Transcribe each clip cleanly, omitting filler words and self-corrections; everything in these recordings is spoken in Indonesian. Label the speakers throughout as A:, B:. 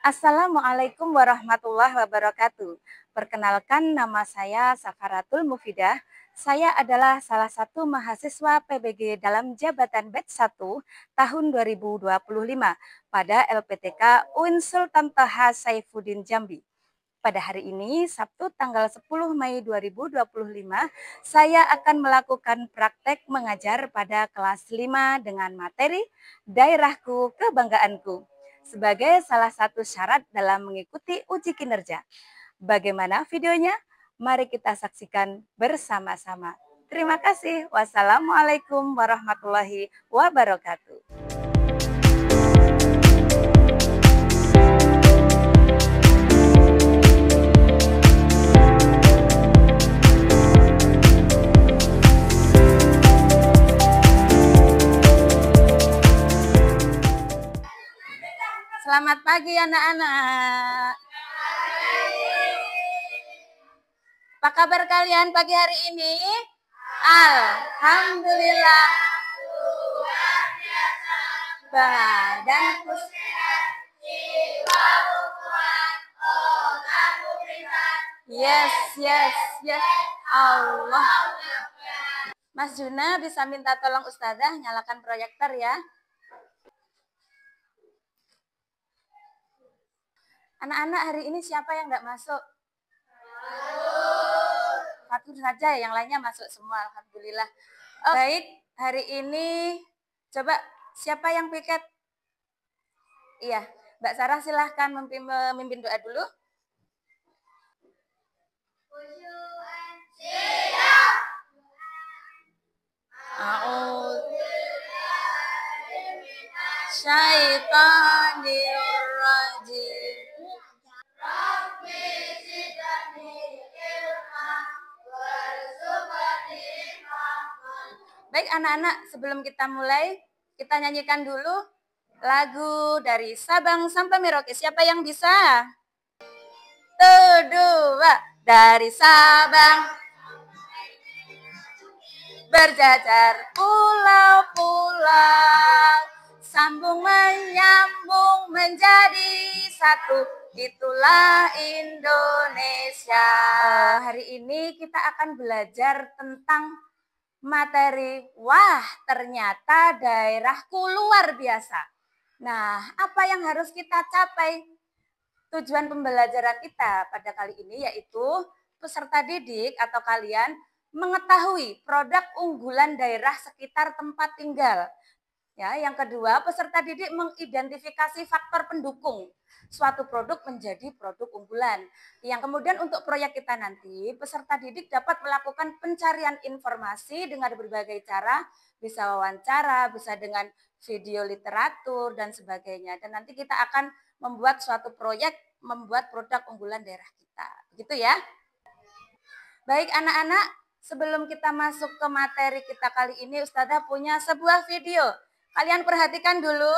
A: Assalamualaikum warahmatullahi wabarakatuh. Perkenalkan, nama saya Safaratul Mufidah. Saya adalah salah satu mahasiswa PBG dalam jabatan batch 1 tahun 2025 pada LPTK UIN Sultan Toha Saifuddin Jambi. Pada hari ini, Sabtu tanggal 10 Mei 2025, saya akan melakukan praktek mengajar pada kelas 5 dengan materi Daerahku Kebanggaanku sebagai salah satu syarat dalam mengikuti uji kinerja. Bagaimana videonya? Mari kita saksikan bersama-sama. Terima kasih. Wassalamualaikum warahmatullahi wabarakatuh. Selamat pagi anak-anak. Apa kabar kalian pagi hari ini? Alhamdulillah. Badanku sehat, jiwaku kuat, otakku privat. Yes. Allah. Mas Juna bisa minta tolong Ustazah nyalakan proyektor ya. Anak-anak hari ini siapa yang nggak masuk? Fatur saja, yang lainnya masuk semua, alhamdulillah. Baik, hari ini coba siapa yang piket? Iya, Mbak Sarah silahkan memimpin doa dulu. Syaitanir rajim. Baik anak-anak, sebelum kita mulai, kita nyanyikan dulu lagu dari Sabang sampai Merauke. Siapa yang bisa? 1, 2, dari Sabang berjajar pulau-pulau, sambung menyambung menjadi satu, itulah Indonesia. Hari ini kita akan belajar tentang materi, wah ternyata daerahku luar biasa. Nah, apa yang harus kita capai? Tujuan pembelajaran kita pada kali ini yaitu peserta didik atau kalian mengetahui produk unggulan daerah sekitar tempat tinggal. Ya, yang kedua, peserta didik mengidentifikasi faktor pendukung suatu produk menjadi produk unggulan. Yang kemudian untuk proyek kita nanti, peserta didik dapat melakukan pencarian informasi dengan berbagai cara, bisa wawancara, bisa dengan video literatur dan sebagainya. Dan nanti kita akan membuat suatu proyek, membuat produk unggulan daerah kita. Begitu ya? Baik anak-anak, sebelum kita masuk ke materi kita kali ini, Ustazah punya sebuah video. Kalian perhatikan dulu,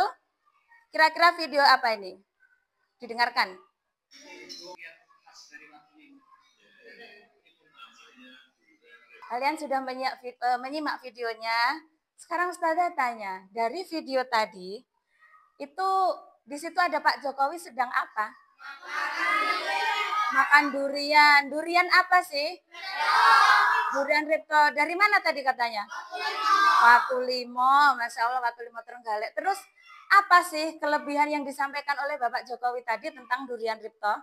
A: kira-kira video apa ini? Didengarkan. Kalian sudah menyimak videonya. Sekarang Ustazah tanya, dari video tadi, itu di situ ada Pak Jokowi sedang apa? Makan durian. Durian apa sih? Durian Ripto. Dari mana tadi katanya? Watulimo. Masya Allah, Watulimo Trenggalek. Terus apa sih kelebihan yang disampaikan oleh Bapak Jokowi tadi tentang durian Ripto?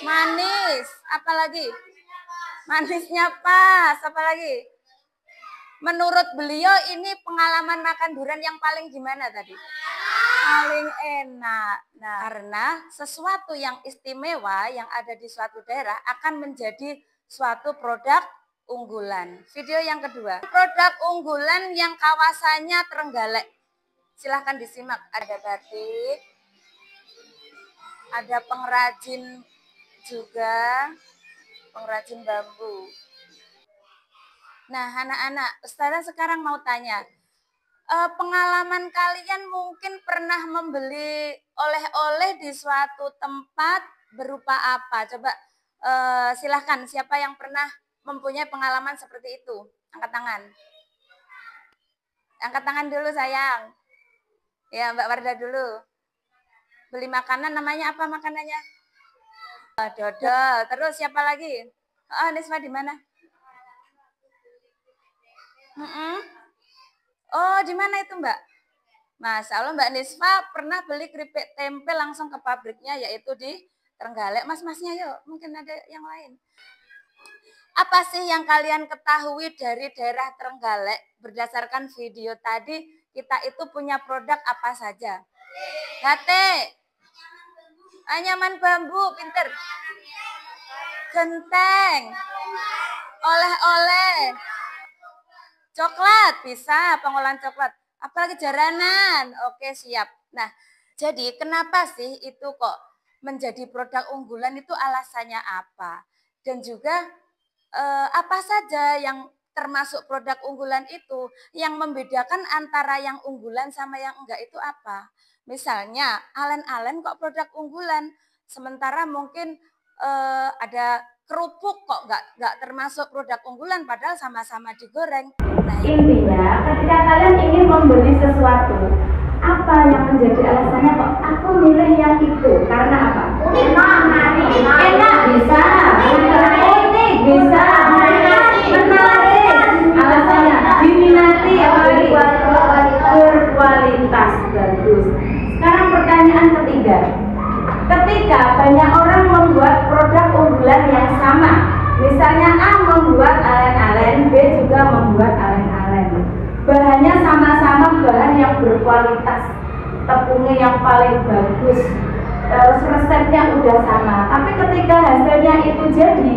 A: Manis. Apalagi? Manisnya pas. Apalagi? Menurut beliau ini pengalaman makan durian yang paling gimana tadi? Paling enak. Nah, karena sesuatu yang istimewa yang ada di suatu daerah akan menjadi suatu produk unggulan. Video yang kedua, produk unggulan yang kawasannya Trenggalek. Silahkan disimak. Ada batik, ada pengrajin juga, pengrajin bambu. Nah, anak-anak, Ustazah sekarang mau tanya, pengalaman kalian mungkin pernah membeli oleh-oleh di suatu tempat berupa apa? Coba silahkan, siapa yang pernah mempunyai pengalaman seperti itu? Angkat tangan. Angkat tangan dulu sayang. Ya, Mbak Wardah dulu. beli makanan, namanya apa makanannya? Dodol. Terus siapa lagi? Oh, Niswa di mana? Oh, di mana itu Mbak? Masya Allah, Mbak Niswa pernah beli keripik tempe langsung ke pabriknya, yaitu di Trenggalek. Mas-masnya yuk, mungkin ada yang lain. Apa sih yang kalian ketahui dari daerah Trenggalek? Berdasarkan video tadi, kita itu punya produk apa saja? Gate, anyaman bambu, pinter. Genteng, oleh-oleh, coklat, bisa pengolahan coklat. Apalagi jaranan. Oke, siap. Nah, jadi kenapa sih itu kok menjadi produk unggulan, itu alasannya apa? Dan juga apa saja yang termasuk produk unggulan itu, yang membedakan antara yang unggulan sama yang enggak itu apa? Misalnya alen-alen kok produk unggulan, sementara mungkin ada kerupuk kok nggak termasuk produk unggulan padahal sama-sama digoreng. Nah,
B: intinya ketika kalian ingin membeli sesuatu, apa yang menjadi alasannya kok aku milih yang itu? Karena apa? Enak bisa, unik bisa, menarik, alasannya diminati, apalagi berkualitas bagus. Sekarang pertanyaan ketiga, ketika banyak orang membuat produk unggulan yang sama, misalnya A membuat alen-alen, B juga membuat alen-alen, bahannya sama-sama bahan yang berkualitas, tepungnya yang paling bagus, terus resepnya udah sama, tapi ketika hasilnya itu jadi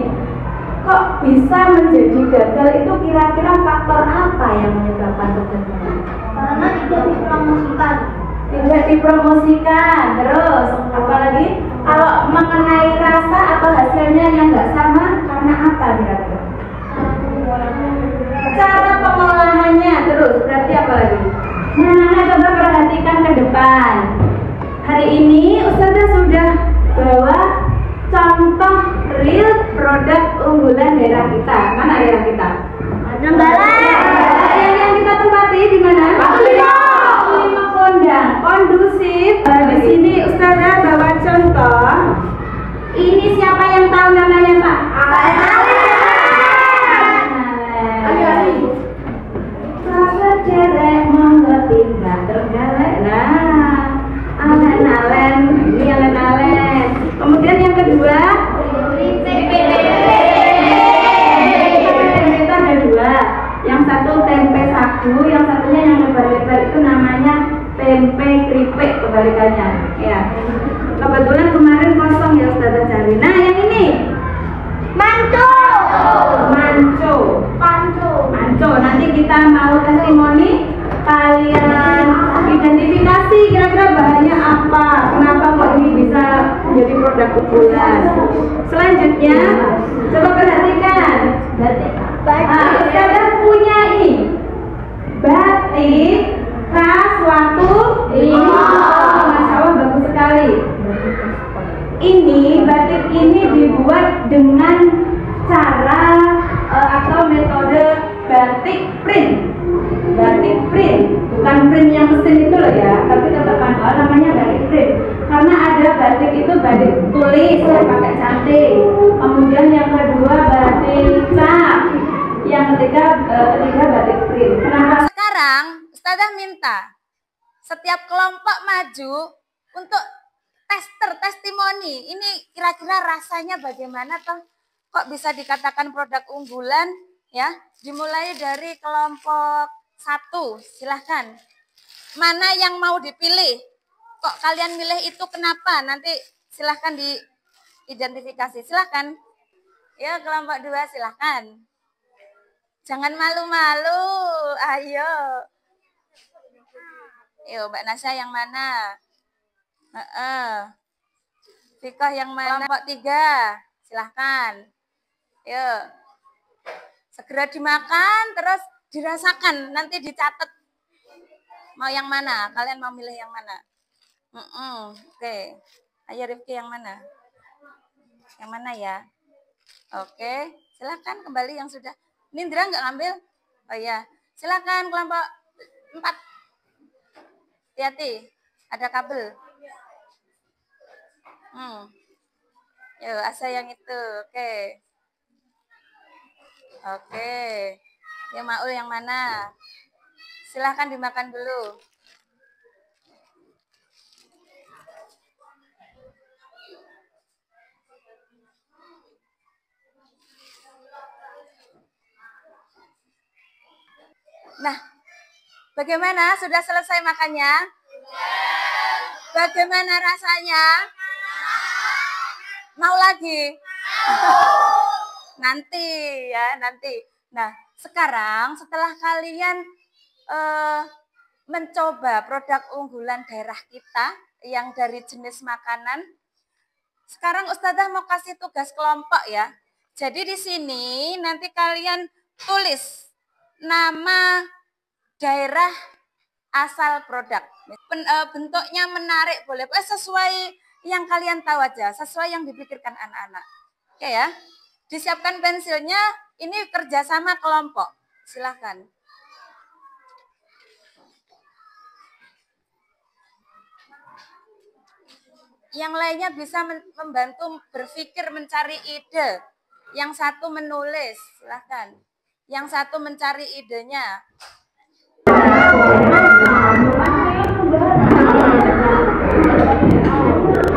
B: kok bisa menjadi gagal, itu kira-kira faktor apa yang menyebabkan kegagalan?
C: Karena tidak dipromosikan.
B: Tidak dipromosikan. Terus apalagi kalau mengenai rasa atau hasilnya yang nggak sama, karena apa kira-kira? Cara pengolahannya. Terus berarti apa lagi? Nah, coba perhatikan ke depan. Hari ini Ustazah sudah bawa contoh real produk unggulan daerah kita. Mana daerah kita? Yang kita tempati di mana? Lima Kondang, kondusif. Di sini Ustazah bawa contoh. Ini siapa yang tahu namanya Pak? Rasa cerek mengerti nggak tergalak. Nah, alen-alen, ini alen-alen. Kemudian yang kedua, kita ada dua. Yang satu tempe sagu, yang satunya yang lebar-lebar itu namanya tempe keripik, kebalikannya. Ya. Kebetulan kemarin kosong ya Ustazah cari. Nah, yang ini manco. Nanti kita mau testimoni, kalian identifikasi kira-kira bahannya apa, kenapa kok ini bisa menjadi produk unggulan. Selanjutnya coba perhatikan, Ustazah punya ini batik khas Watu Limo. Masya Allah, bagus sekali. Ini batik ini dibuat dengan cara atau metode batik print. Batik print, bukan print yang mesin itu loh ya, tapi tetap manual, namanya batik print. Karena ada batik itu batik tulis yang pakai cantik. Kemudian yang kedua batik cap. Yang ketiga batik print. Kenapa?
A: Sekarang Ustazah minta setiap kelompok maju untuk testimoni. Ini kira-kira rasanya bagaimana toh? Kok bisa dikatakan produk unggulan ya? Dimulai dari kelompok 1, silahkan. Mana yang mau dipilih? Kok kalian milih itu kenapa? Nanti silahkan diidentifikasi. Silahkan. Ya, kelompok 2 silahkan. Jangan malu-malu. Ayo. Yuk, Mbak Nasya yang mana? Fikoh yang mana? Kelompok 3 silahkan. Yuk. Segera dimakan, terus dirasakan, nanti dicatat. Mau yang mana? Kalian mau milih yang mana? Oke. Ayo Rifki yang mana? Yang mana ya? Oke, silahkan kembali yang sudah. Nindra nggak ngambil? Oh iya, silahkan kelompok 4. Hati-hati, ada kabel. Yuk, Asa yang itu. Oke. Oke. Yang Maul yang mana? Silahkan dimakan dulu. Nah, bagaimana? Sudah selesai makannya? Bagaimana rasanya? Mau lagi? Nanti ya, nanti. Nah, sekarang setelah kalian mencoba produk unggulan daerah kita yang dari jenis makanan, sekarang Ustazah mau kasih tugas kelompok ya. Jadi di sini nanti kalian tulis nama daerah asal produk. Bentuknya menarik boleh, sesuai yang kalian tahu aja, sesuai yang dipikirkan anak-anak. Oke ya, disiapkan pensilnya, ini kerjasama kelompok. Silahkan. Yang lainnya bisa membantu berpikir, mencari ide. Yang satu menulis, silahkan. Yang satu mencari idenya.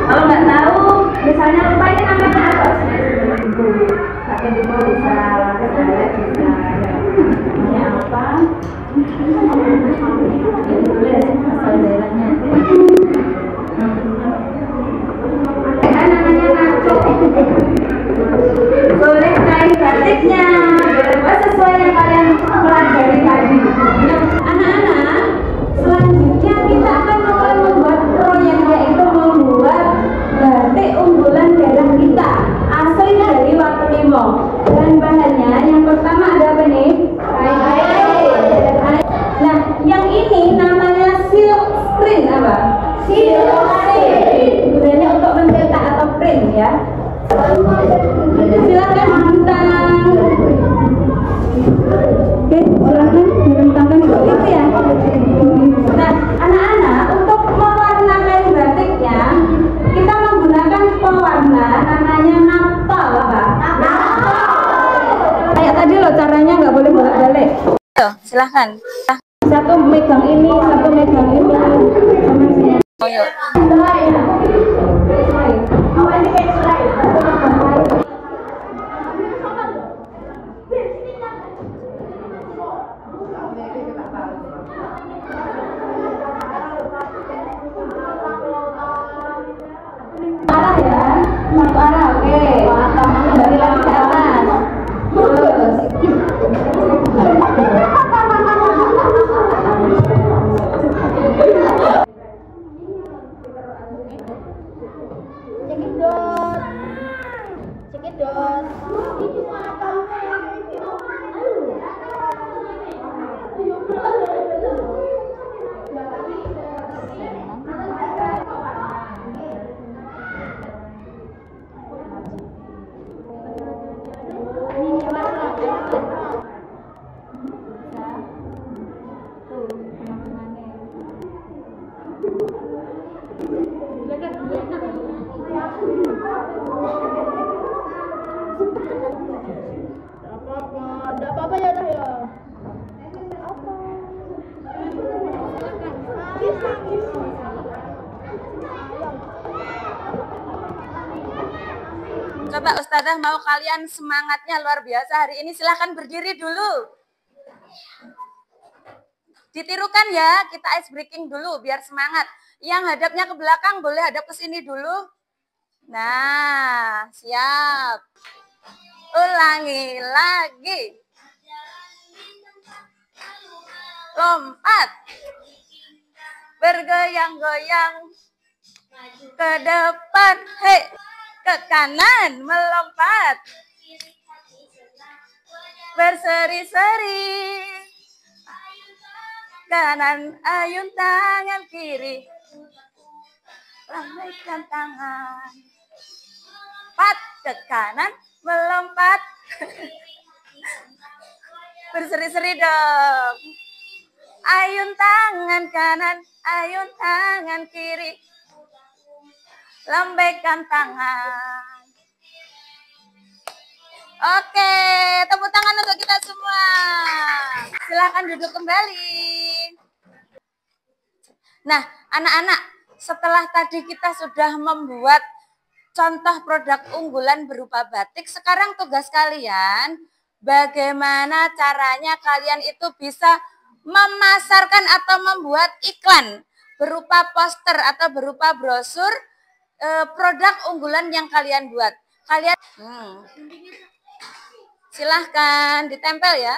B: Kalau nggak tahu, misalnya lupa ini namanya apa? Pakai di bawah bisa, bisa. Ini apa? Ditulis asal daerahnya. Namanya ngaco. Boleh kain batiknya, boleh sesuai yang kalian pelajari tadi. Anak-anak, selanjutnya kita akan mulai membuat proyek, yaitu membuat batik unggulan daerah kita asli dari Wakulimo. Bahan-bahannya yang pertama ada apa nih? Nah, yang ini namanya silk screen apa? Silk screen. Gunanya untuk mencetak atau print ya. Silakan bintang. Oke, silakan dibentangkan itu ya. Nah, anak-anak, untuk mewarnakan batiknya kita menggunakan pewarna namanya napal apa? Kayak tadi loh, caranya nggak boleh bolak-balik.
A: Silahkan.
B: Satu megang ini, satu megang ini.
A: Oh, yuk.
B: Arah ya, satu arah, oke. Dari lagi ke atas. Terus.
C: Cekidot. Enggak apa-apa ya dah ya.
A: Coba Ustazah mau kalian semangatnya luar biasa hari ini, silahkan berdiri dulu. Ditirukan ya, kita ice breaking dulu biar semangat. Yang hadapnya ke belakang boleh hadap ke sini dulu. Nah, siap. Ulangi lagi. Lompat. Bergoyang-goyang. Ke depan, hei. Ke kanan, melompat. Berseri-seri. Kanan, ayun tangan kiri. Lambaikan tangan. Pat ke kanan, melompat. Berseri-seri dong. Ayun tangan kanan, ayun tangan kiri. lambaikan tangan. Oke, tepuk tangan untuk kita semua. Silakan duduk kembali. Nah, anak-anak, setelah tadi kita sudah membuat contoh produk unggulan berupa batik, sekarang tugas kalian bagaimana caranya kalian itu bisa memasarkan atau membuat iklan berupa poster atau berupa brosur produk unggulan yang kalian buat. Kalian silahkan ditempel ya.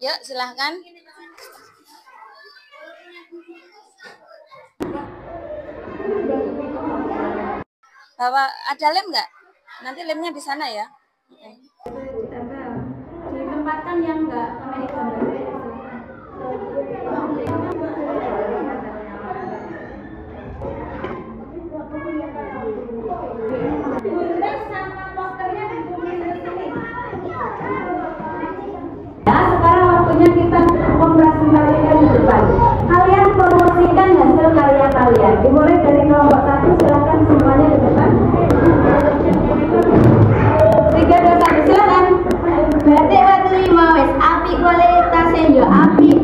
A: Yuk, silahkan. Bawa ada lem nggak? Nanti lemnya di sana ya.
B: Ditempel. Ditempatkan yang enggak namanya gambar. Ya, sekarang waktunya kita mempresentasikan di depan. Kalian promosikan hasil karya kalian. Dimulai dari kelompok 1, silakan semuanya di depan. 3, 2, 1, silakan.
C: Batik watu lima wis apik kualitasnya yo apik.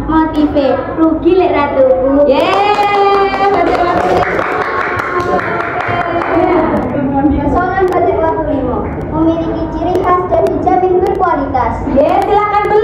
C: Motive rugi lek ratuku.
B: Yeay, batik watu lima.
C: Pesona batik watu lima memiliki ciri khas dan dijamin berkualitas.
B: Yeay, silakan beli.